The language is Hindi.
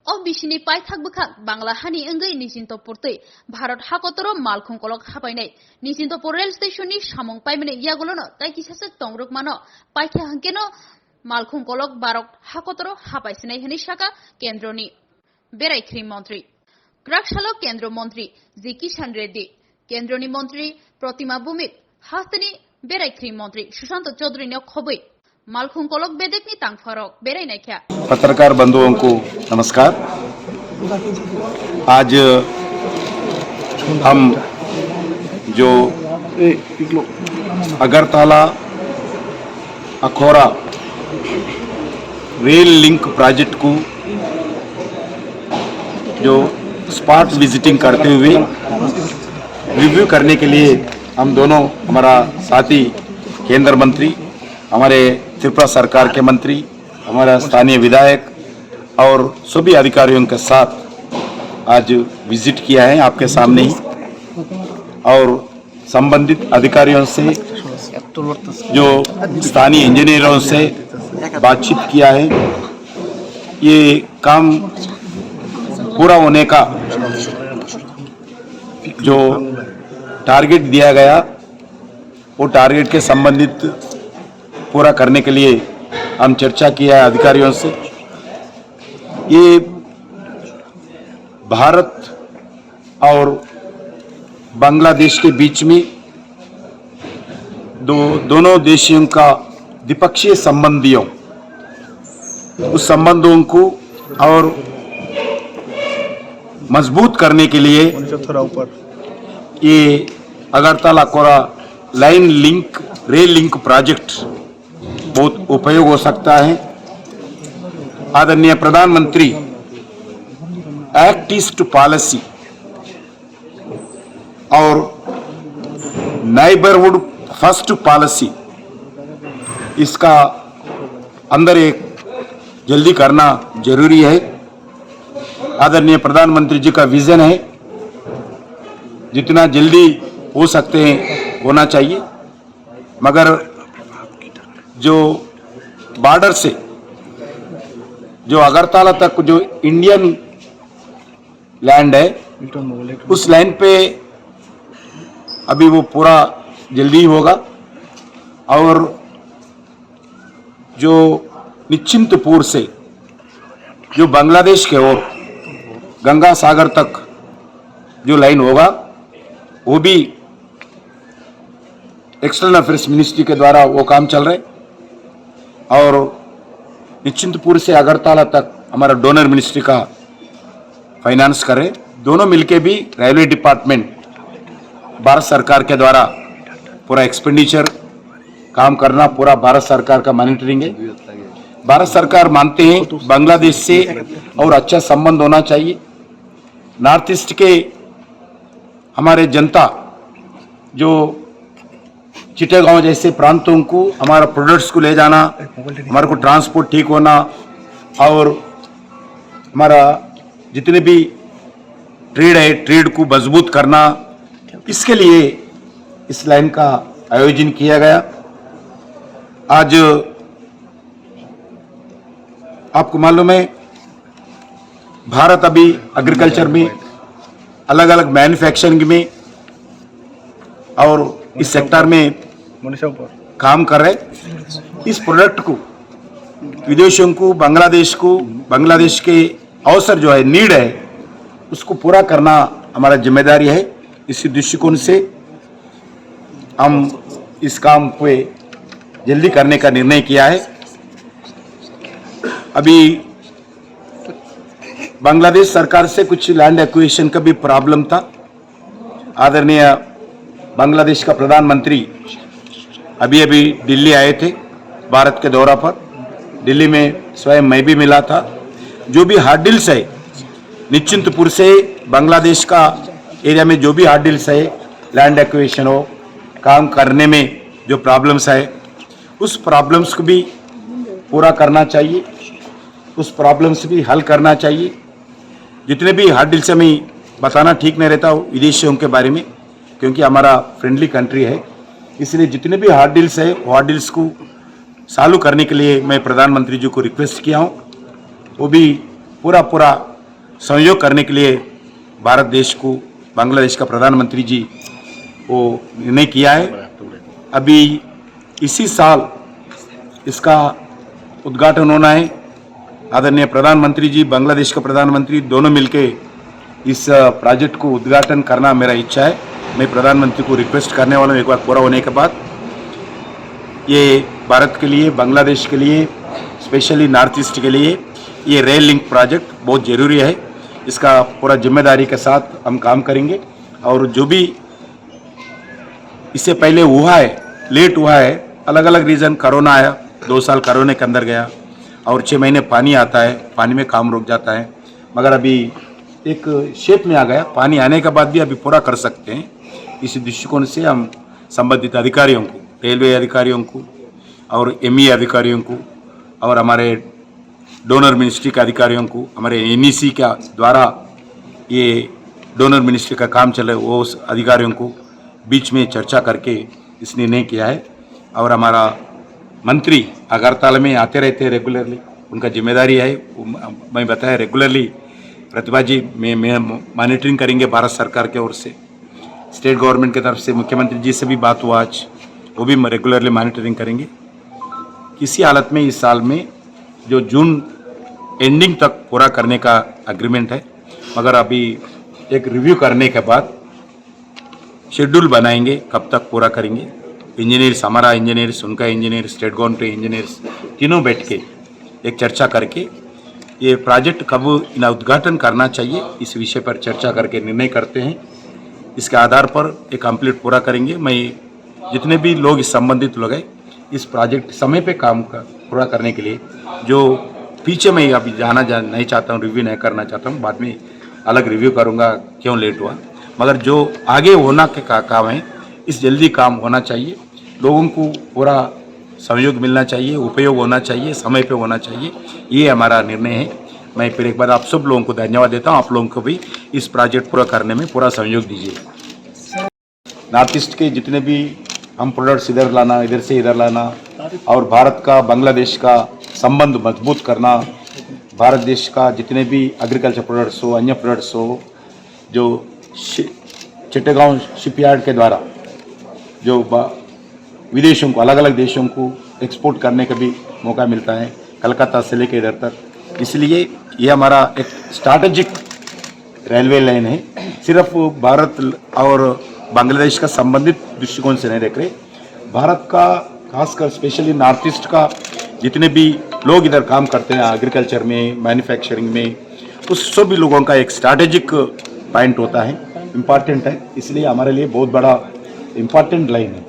of Bishini Pai Tagbaka, Bangla Hani Engai Nisinto Porte, Bharat Hakotoro, Malcolm Kolok Hapaine, Nisinto Porel Station, Shamong Paimene Yagolono, Taikis Tongruk Mano, Paita Hankeno, Malcolm Kolok Barok Hakotoro, Hapaisine Hanishaka, Kendroni, Berai Krim Montri, Krakshalo Kendro Montri, Ziki Shandredi, Kendroni Montri, Protima Bumit, Hastani, Berai Krim Montri, Shushanto Chodri Nokhobi. मालखुम कोलक बेदेकनी तांग फरक बेरे नहीं क्या पत्रकार बंधुओं को नमस्कार। आज हम जो Agartala Akhaura rail link project को जो स्पॉट विजिटिंग करते हुए रिव्यू करने के लिए हम दोनों, हमारा साथी केंद्र मंत्री, हमारे त्रिपुरा सरकार के मंत्री, हमारा स्थानीय विधायक और सभी अधिकारियों के साथ आज विजिट किया है आपके सामने ही, और संबंधित अधिकारियों से, जो स्थानीय इंजीनियरों से बातचीत किया है। ये काम पूरा होने का जो टारगेट दिया गया, वो टारगेट के संबंधित पूरा करने के लिए हम चर्चा किया है अधिकारियों से। ये भारत और बांग्लादेश के बीच में दोनों देशों का द्विपक्षीय संबंधियों, उस संबंधों को और मजबूत करने के लिए ये Agartala Akhaura line link rail link project बहुत उपयोग हो सकता है। आदरणीय प्रधानमंत्री एक्ट ईस्ट पॉलिसी और नाइबरहुड फर्स्ट पॉलिसी, इसका अंदर एक जल्दी करना जरूरी है। आदरणीय प्रधानमंत्री जी का विजन है, जितना जल्दी हो सकते हैं होना चाहिए, मगर जो बॉर्डर से जो अगरतला तक जो इंडियन लैंड है, उस लाइन पे अभी वो पूरा जल्दी होगा। और जो निश्चिंतपुर से जो बांग्लादेश के ओर गंगा सागर तक जो लाइन होगा, वो भी एक्सटर्नल अफेयर्स मिनिस्ट्री के द्वारा वो काम चल रहे, और निश्चिंतपुर से अगरतला तक हमारा डोनर मिनिस्ट्री का फाइनेंस करे। दोनों मिलके भी रेलवे डिपार्टमेंट भारत सरकार के द्वारा पूरा एक्सपेंडिचर काम करना, पूरा भारत सरकार का मॉनिटरिंग है। भारत सरकार मानते हैं बांग्लादेश से और अच्छा संबंध होना चाहिए। नॉर्थ ईस्ट के हमारे जनता, जो चिटागांव जैसे प्रांतों को हमारा प्रोडक्ट्स को ले जाना, हमारे को ट्रांसपोर्ट ठीक होना, और हमारा जितने भी ट्रेड है, ट्रेड को मजबूत करना, इसके लिए इस लाइन का आयोजन किया गया। आज आपको मालूम है, भारत अभी एग्रीकल्चर में, अलग अलग मैन्युफैक्चरिंग में और इस सेक्टर में काम कर रहे। इस प्रोडक्ट को विदेशियों को, बांग्लादेश के अवसर जो है, नीड है, उसको पूरा करना हमारा जिम्मेदारी है। इसी दृष्टिकोण से हम इस काम को जल्दी करने का निर्णय किया है। अभी बांग्लादेश सरकार से कुछ लैंड एक्विजिशन का भी प्रॉब्लम था। आदरणीय बांग्लादेश का प्रधानमंत्री अभी दिल्ली आए थे भारत के दौरा पर। दिल्ली में स्वयं मैं भी मिला था। जो भी हार्डिल्स है, निश्चिंतपुर से बांग्लादेश का एरिया में जो भी हार्डिल्स है, लैंड एक्विजिशन हो, काम करने में जो प्रॉब्लम्स है, उस प्रॉब्लम्स को भी पूरा करना चाहिए, उस प्रॉब्लम्स भी हल करना चाहिए। जितने भी हार्डिल्स हमें बताना ठीक नहीं रहता विदेशियों के बारे में, क्योंकि हमारा फ्रेंडली कंट्री है, इसलिए जितने भी हार्डिल्स है, वो हार्डिल्स को चालू करने के लिए मैं प्रधानमंत्री जी को रिक्वेस्ट किया हूँ। वो भी पूरा सहयोग करने के लिए भारत देश को बांग्लादेश का प्रधानमंत्री जी वो निर्णय किया है। अभी इसी साल इसका उद्घाटन होना है। आदरणीय प्रधानमंत्री जी, बांग्लादेश का प्रधानमंत्री दोनों मिलके इस प्रोजेक्ट को उद्घाटन करना मेरा इच्छा है। मैं प्रधानमंत्री को रिक्वेस्ट करने वाला हूँ, एक बार पूरा होने के बाद ये भारत के लिए, बांग्लादेश के लिए, स्पेशली नॉर्थ ईस्ट के लिए ये रेल लिंक प्रोजेक्ट बहुत ज़रूरी है। इसका पूरा जिम्मेदारी के साथ हम काम करेंगे और जो भी इससे पहले हुआ है, लेट हुआ है, अलग अलग रीज़न, कोरोना आया, 2 साल कोरोना के अंदर गया और 6 महीने पानी आता है, पानी में काम रुक जाता है, मगर अभी एक शेप में आ गया। पानी आने के बाद भी अभी पूरा कर सकते हैं। इसी दृष्टिकोण से हम संबंधित अधिकारियों को, रेलवे अधिकारियों को और एमई अधिकारियों को और हमारे डोनर मिनिस्ट्री के अधिकारियों को, हमारे एनईसी के द्वारा ये डोनर मिनिस्ट्री का काम चल रहा है, वो उस अधिकारियों को बीच में चर्चा करके इस निर्णय किया है। और हमारा मंत्री अगरतला में आते रहते हैं रेगुलरली, उनका जिम्मेदारी है। मैं बताया रेगुलरली प्रतिभा जी में मॉनिटरिंग करेंगे भारत सरकार की ओर से, स्टेट गवर्नमेंट की तरफ से मुख्यमंत्री जी से भी बात हुआ आज, वो भी रेगुलरली मॉनिटरिंग करेंगे। किसी हालत में इस साल में जो जून एंडिंग तक पूरा करने का एग्रीमेंट है, मगर अभी एक रिव्यू करने के बाद शेड्यूल बनाएंगे कब तक पूरा करेंगे। इंजीनियर्स, हमारा इंजीनियर्स, उनका इंजीनियर, स्टेट गवर्नमेंट इंजीनियर्स तीनों बैठ के एक चर्चा करके ये प्रोजेक्ट कब उद्घाटन करना चाहिए इस विषय पर चर्चा करके निर्णय करते हैं। इसके आधार पर एक कंप्लीट पूरा करेंगे। मैं जितने भी लोग इस संबंधित लोग हैं इस प्रोजेक्ट समय पे काम पूरा करने के लिए, जो पीछे मैं अभी नहीं चाहता हूँ, रिव्यू नहीं करना चाहता हूँ, बाद में अलग रिव्यू करूँगा क्यों लेट हुआ, मगर जो आगे होना के काम है इस जल्दी काम होना चाहिए। लोगों को पूरा सहयोग मिलना चाहिए, उपयोग होना चाहिए, समय पे होना चाहिए, ये हमारा निर्णय है। मैं फिर एक बार आप सब लोगों को धन्यवाद देता हूँ। आप लोगों को भी इस प्रोजेक्ट पूरा करने में पूरा सहयोग दीजिए। नॉर्थ ईस्ट के जितने भी हम प्रोडक्ट्स इधर लाना, इधर से इधर लाना और भारत का बांग्लादेश का संबंध मजबूत करना, भारत देश का जितने भी एग्रीकल्चर प्रोडक्ट्स हो, अन्य प्रोडक्ट्स हो, जो चिट्टागांव शिपयार्ड के द्वारा जो विदेशों को, अलग अलग देशों को एक्सपोर्ट करने का भी मौका मिलता है, कलकत्ता से लेकर इधर तक। इसलिए ये हमारा एक स्ट्रैटेजिक रेलवे लाइन है। सिर्फ भारत और बांग्लादेश का संबंधित दृष्टिकोण से नहीं देख रहे, भारत का खासकर स्पेशली नॉर्थ ईस्ट का जितने भी लोग इधर काम करते हैं एग्रीकल्चर में, मैन्युफैक्चरिंग में, उस सभी लोगों का एक स्ट्रैटेजिक पॉइंट होता है, इम्पॉर्टेंट है। इसलिए हमारे लिए बहुत बड़ा इम्पॉर्टेंट लाइन है।